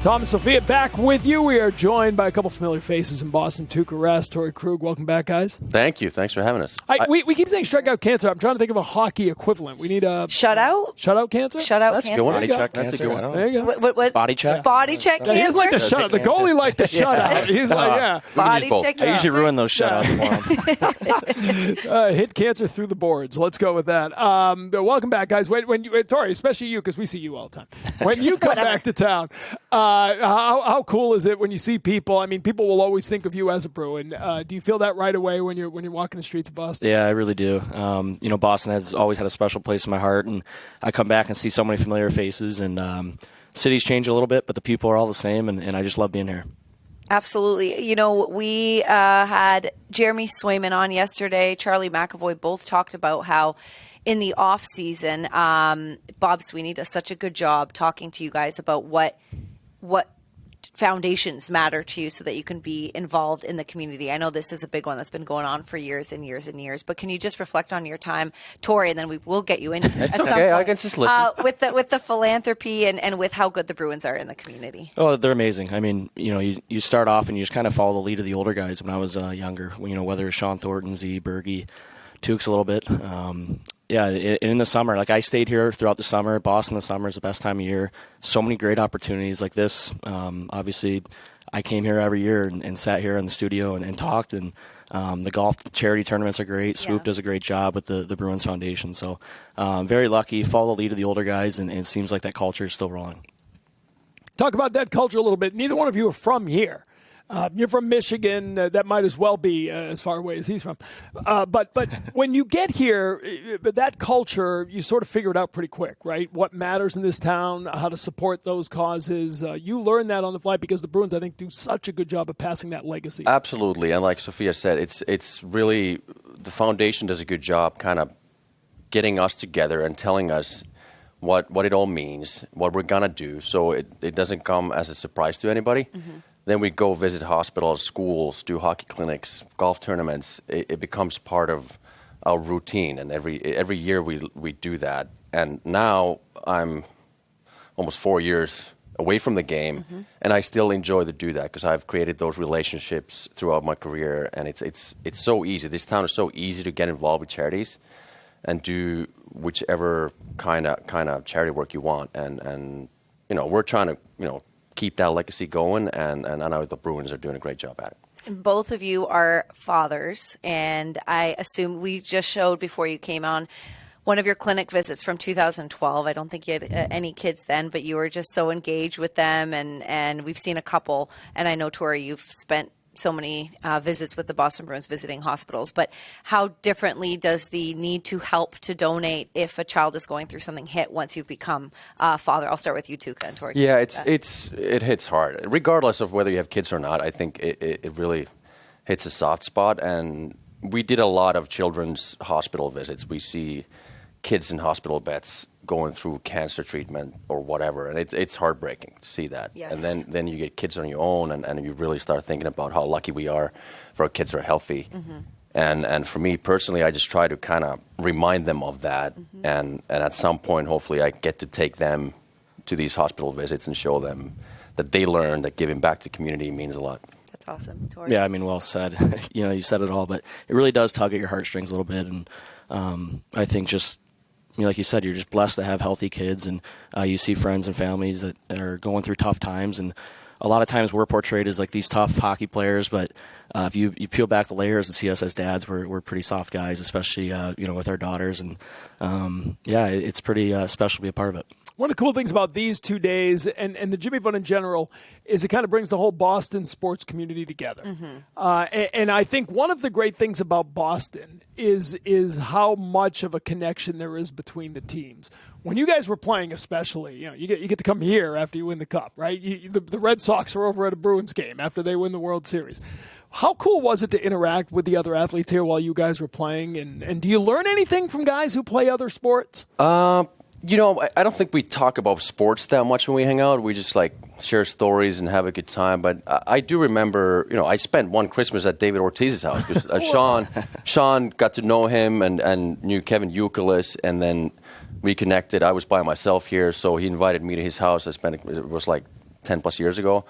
Tom and Sophia back with you. We are joined by a couple familiar faces in Boston. Tuukka Rask Torey Krug. Welcome back, guys. Thank you. Thanks for having us. We keep saying strikeout cancer. I'm trying to think of a hockey equivalent. We need a shutout. Shutout cancer. Shutout That's cancer. a good one. Body check That's cancer. a good one. There you go. What Body check. Body check Yeah, cancer. he's like the shutout. The goalie like the shutout. He's like, yeah. Body both. check I usually cancer. ruin those shutouts for him. Hit cancer through the boards. Let's go with that. Welcome back, guys. When you, Torey, especially you, because we see you all the time. When you come back to town, how cool is it when you see people? I mean, people will always think of you as a Bruin. Do you feel that right away when you're walking the streets of Boston? Yeah, I really do. Boston has always had a special place in my heart, and I come back and see so many familiar faces. And cities change a little bit, but the people are all the same, and I just love being here. Absolutely. We had Jeremy Swayman on yesterday. Charlie McAvoy both talked about how in the off season, Bob Sweeney does such a good job talking to you guys about what foundations matter to you so that you can be involved in the community. I know this is a big one that's been going on for years and years and years, but can you just reflect on your time, Torey, and then we will get you in It's okay. I can just listen. with the philanthropy and with how good the Bruins are in the community. Oh, they're amazing. I mean, you start off and you just kind of follow the lead of the older guys. When I was younger, whether it's Sean Thornton, Z, Bergie, Tukes a little bit. In the summer, like I stayed here throughout the summer. Boston, the summer is the best time of year. So many great opportunities like this. Obviously, I came here every year and sat here in the studio and talked. And the golf charity tournaments are great. Swoop does a great job with the Bruins Foundation. So very lucky. Follow the lead of the older guys, and it seems like that culture is still rolling. Talk about that culture a little bit. Neither one of you are from here. You're from Michigan. That might as well be as far away as he's from. But when you get here, that culture, you sort of figure it out pretty quick, right? What matters in this town, how to support those causes. You learn that on the fly because the Bruins, I think, do such a good job of passing that legacy. Absolutely. And like Sophia said, it's really the foundation does a good job kind of getting us together and telling us what it all means, what we're going to do, so it doesn't come as a surprise to anybody. Mm-hmm. Then we go visit hospitals, schools, do hockey clinics, golf tournaments. It becomes part of our routine, and every year we do that. And now I'm almost 4 years away from the game, and I still enjoy to do that because I've created those relationships throughout my career, and it's so easy. This town is so easy to get involved with charities and do whichever kind of charity work you want. And we're trying to keep that legacy going, and I know the Bruins are doing a great job at it. Both of you are fathers, and I assume we just showed before you came on one of your clinic visits from 2012. I don't think you had any kids then, but you were just so engaged with them, and we've seen a couple, and I know, Torey, you've spent so many visits with the Boston Bruins visiting hospitals, but how differently does the need to help to donate if a child is going through something hit once you've become a father? I'll start with you, Tuukka and Torey. Yeah, it hits hard. Regardless of whether you have kids or not, I think it really hits a soft spot. And we did a lot of children's hospital visits. We see kids in hospital beds going through cancer treatment or whatever, and it's heartbreaking to see that. Yes. And then you get kids on your own, and you really start thinking about how lucky we are for our kids are healthy. Mm-hmm. And for me personally, I just try to kind of remind them of that, and at some point, hopefully, I get to take them to these hospital visits and show them that they learn that giving back to community means a lot. That's awesome, Torey. Yeah, I mean, well said. You said it all, but it really does tug at your heartstrings a little bit, and I think just like you said, you're just blessed to have healthy kids, and you see friends and families that are going through tough times. And a lot of times we're portrayed as like these tough hockey players, but if you peel back the layers and see us as dads, we're pretty soft guys, especially with our daughters. And it's pretty special to be a part of it. One of the cool things about these 2 days and the Jimmy Fund in general is it kind of brings the whole Boston sports community together. And I think one of the great things about Boston is how much of a connection there is between the teams. When you guys were playing especially, you get to come here after you win the Cup, right? The Red Sox are over at a Bruins game after they win the World Series. How cool was it to interact with the other athletes here while you guys were playing? And do you learn anything from guys who play other sports? I don't think we talk about sports that much when we hang out. We just share stories and have a good time. But I do remember, I spent one Christmas at David Ortiz's house because Sean got to know him and knew Kevin Youkilis, and then we connected. I was by myself here, so he invited me to his house. It was 10 plus years ago.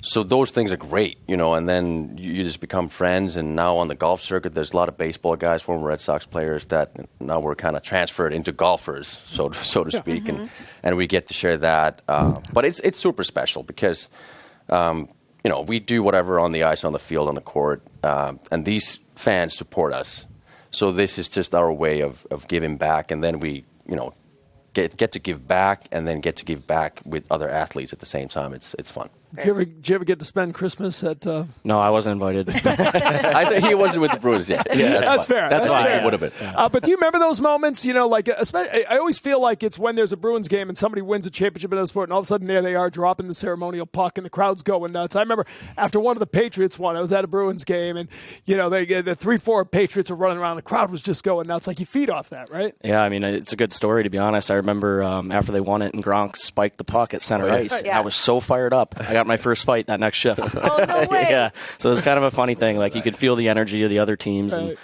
So those things are great, and then you just become friends. And now on the golf circuit, there's a lot of baseball guys, former Red Sox players, that now we're kind of transferred into golfers, so to speak, and we get to share that. But it's super special because, we do whatever on the ice, on the field, on the court, and these fans support us. So this is just our way of giving back, and then we, get to give back, and then get to give back with other athletes at the same time. It's fun. Did you ever get to spend Christmas at? No, I wasn't invited. I think he wasn't with the Bruins yet. Yeah, that's fair. That's why it would have been. But do you remember those moments? Especially, I always feel like it's when there's a Bruins game and somebody wins a championship in a sport, and all of a sudden there they are dropping the ceremonial puck, and the crowd's going nuts. I remember after one of the Patriots won, I was at a Bruins game, and the 3-4 Patriots are running around, the crowd was just going nuts. Like, you feed off that, right? Yeah, I mean, it's a good story, to be honest. I remember after they won it, and Gronk spiked the puck at center ice. Yeah. I was so fired up. I got my first fight that next shift. Oh, no way. Yeah, so it's kind of a funny thing. Like, you could feel the energy of the other teams, and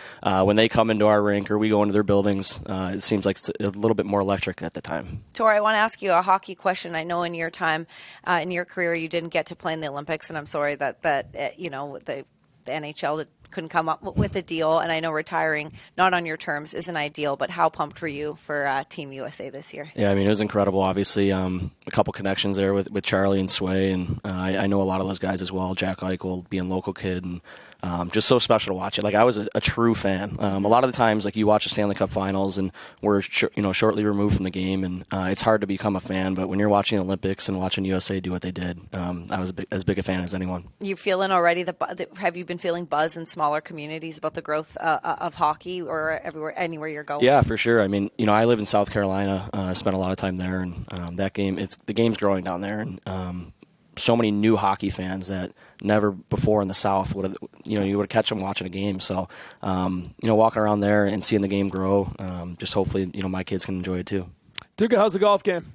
when they come into our rink or we go into their buildings, it seems like it's a little bit more electric at the time. Torey, I want to ask you a hockey question. I know in your time, in your career, you didn't get to play in the Olympics, and I'm sorry that the NHL couldn't come up with a deal, and I know retiring not on your terms isn't ideal, but how pumped were you for Team USA this year? Yeah, I mean, it was incredible. Obviously, a couple connections there with Charlie and Sway, and I know a lot of those guys as well. Jack Eichel being local kid, and just so special to watch it. Like, I was a true fan. A lot of the times, like, you watch the Stanley Cup Finals, and we're shortly removed from the game, and it's hard to become a fan. But when you're watching the Olympics and watching USA do what they did, I was as big a fan as anyone. You feeling already? Have you been feeling buzz in smaller communities about the growth of hockey, or anywhere you're going? Yeah, for sure. I mean, I live in South Carolina. Spent a lot of time there, and the game's growing down there, and so many new hockey fans that never before in the South would have, you would catch them watching a game. So, walking around there and seeing the game grow, just hopefully, my kids can enjoy it too. Tuukka, how's the golf game?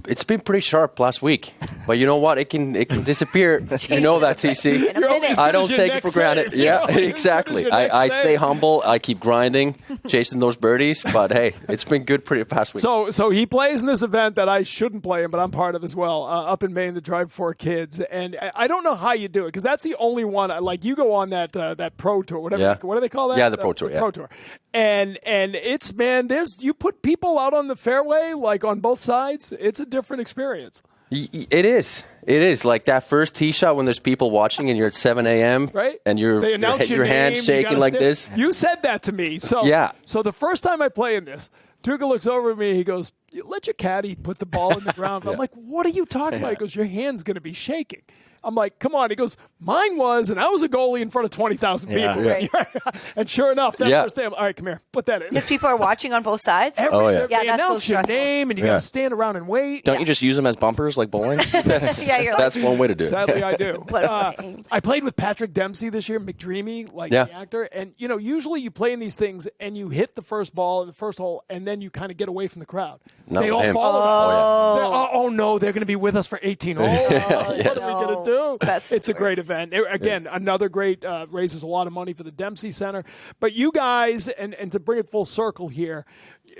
It's been pretty sharp last week, but you know what? It can disappear. You know that, TC. I don't take it for granted. Yeah, exactly. I stay humble. I keep grinding, chasing those birdies. But hey, it's been good pretty past week. So he plays in this event that I shouldn't play in, but I'm part of as well, up in Maine, the Drive 4 Kids. And I don't know how you do it, because that's the only one. Like, you go on that pro tour, whatever. Yeah. What do they call that? Yeah, the pro tour. The pro tour. And it's, man, you put people out on the fairway, like, on both sides. It's a different experience. It is like that first tee shot when there's people watching and you're at 7 a.m. right, and your hands shaking like this. You said that to me. So yeah. So the first time I play in this, Tuukka looks over at me. He goes, "Let your caddy put the ball in the ground." I'm like, "What are you talking about?" He goes, "Your hand's going to be shaking." I'm like, "Come on." He goes, "Mine was, and I was a goalie in front of 20,000 people." Right. And sure enough, that first day, all right, come here, put that in. Because people are watching on both sides? They that's so announce your stressful. name, and you got to stand around and wait. Don't you just use them as bumpers like bowling? That's one way to do it. Sadly, I do. What I played with Patrick Dempsey this year, McDreamy, the actor. And, usually you play in these things and you hit the first ball in the first hole, and then you kind of get away from the crowd. No, they all follow us. Oh, no, they're going to be with us for 18 holes. What are we going to do? It's a great event. Again, another great, raises a lot of money for the Dempsey Center. But you guys, and to bring it full circle here,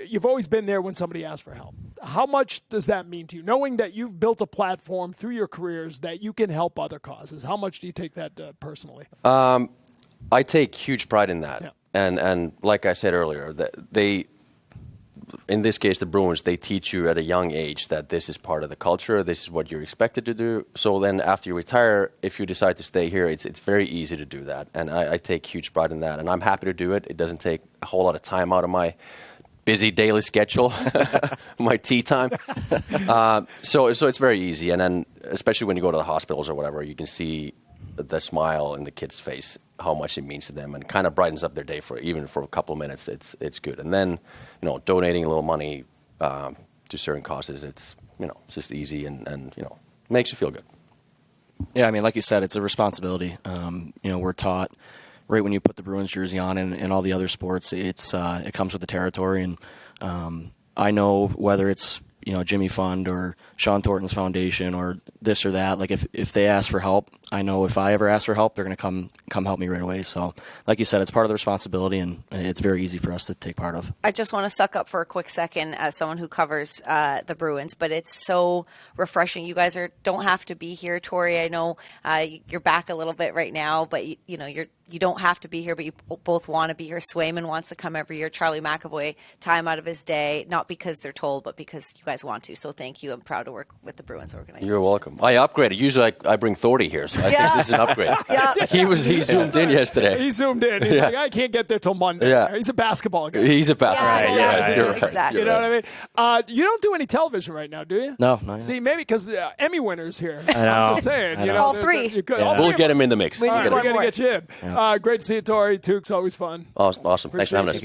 you've always been there when somebody asks for help. How much does that mean to you, knowing that you've built a platform through your careers that you can help other causes? How much do you take that personally? I take huge pride in that. Yeah. And like I said earlier, in this case, the Bruins, they teach you at a young age that this is part of the culture. This is what you're expected to do. So then after you retire, if you decide to stay here, it's very easy to do that. And I take huge pride in that. And I'm happy to do it. It doesn't take a whole lot of time out of my busy daily schedule, my tea time. So it's very easy. And then especially when you go to the hospitals or whatever, you can see the smile in the kid's face, how much it means to them, and kind of brightens up their day even for a couple of minutes. It's good. And then, donating a little money to certain causes, it's just easy and makes you feel good. Yeah, I mean, like you said, it's a responsibility. We're taught right when you put the Bruins jersey on and all the other sports, it comes with the territory. And I know whether it's Jimmy Fund or Sean Thornton's foundation or this or that. Like if they ask for help, I know if I ever ask for help, they're going to come help me right away. So like you said, it's part of the responsibility, and it's very easy for us to take part of. I just want to suck up for a quick second as someone who covers the Bruins, but it's so refreshing. You guys don't have to be here, Torey. I know you're back a little bit right now, but you don't have to be here, but you both want to be here. Swayman wants to come every year. Charlie McAvoy, time out of his day, not because they're told, but because you guys want to. So thank you. I'm proud to work with the Bruins organization. You're welcome. I upgraded. Usually I bring Thorey here, so I think this is an upgrade. He zoomed in yesterday. He zoomed in. He's like, I can't get there till Monday. Yeah. He's a basketball guy. He's a basketball guy. Yeah, You're right. exactly. You know what I mean? You don't do any television right now, do you? No, not yet. See, maybe because Emmy winners here. I know. I'm just saying. I know. All three. We'll get him in the mix. We All right, need we're one going to more. get you in. Great to see you, Torey. Tukes, always fun. Awesome. Thanks for having us.